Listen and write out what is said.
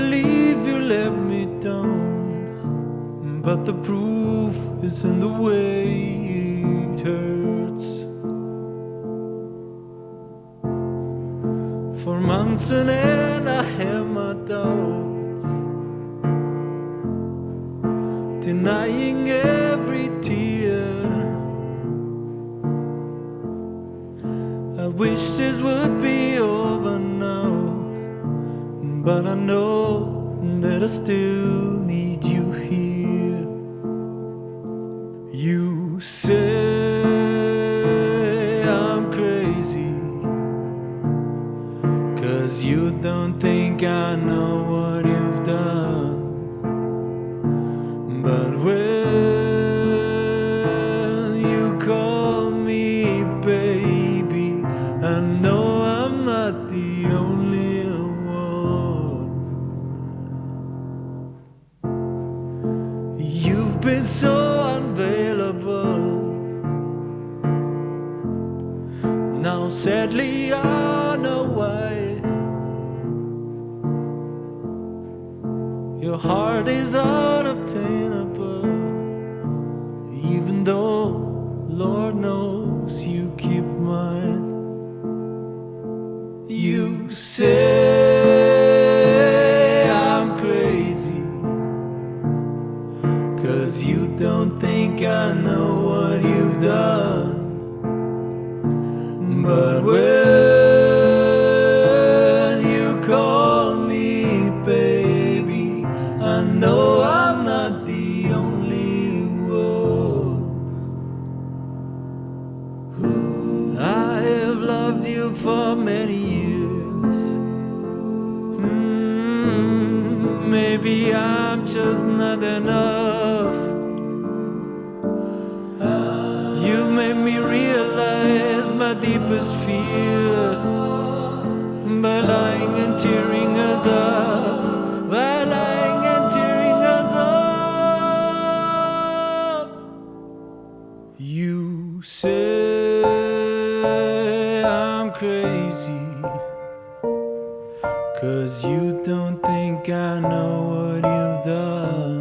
believe you let me down, but the proof is in the way it hurts. For months on end I have my doubts, denying every tear. I wish this would be over now, but I know that I still need you here. You say I'm crazy, 'cause you don't think I know what you've done. But when you call me baby, I know I'm not the only one. You've been so unavailable. Now sadly I know why. Your heart is unobtainable, even though Lord knows you keep mine. You say I'm crazy, 'cause you don't think I know what you've done. But when you call me baby, I know I'm not the only one. I have loved you for many years. Maybe I'm just not enough. You've made me realize my deepest fear by lying and tearing us up, by lying and tearing us up. You say I'm crazy, 'cause you don't think I know what you've done.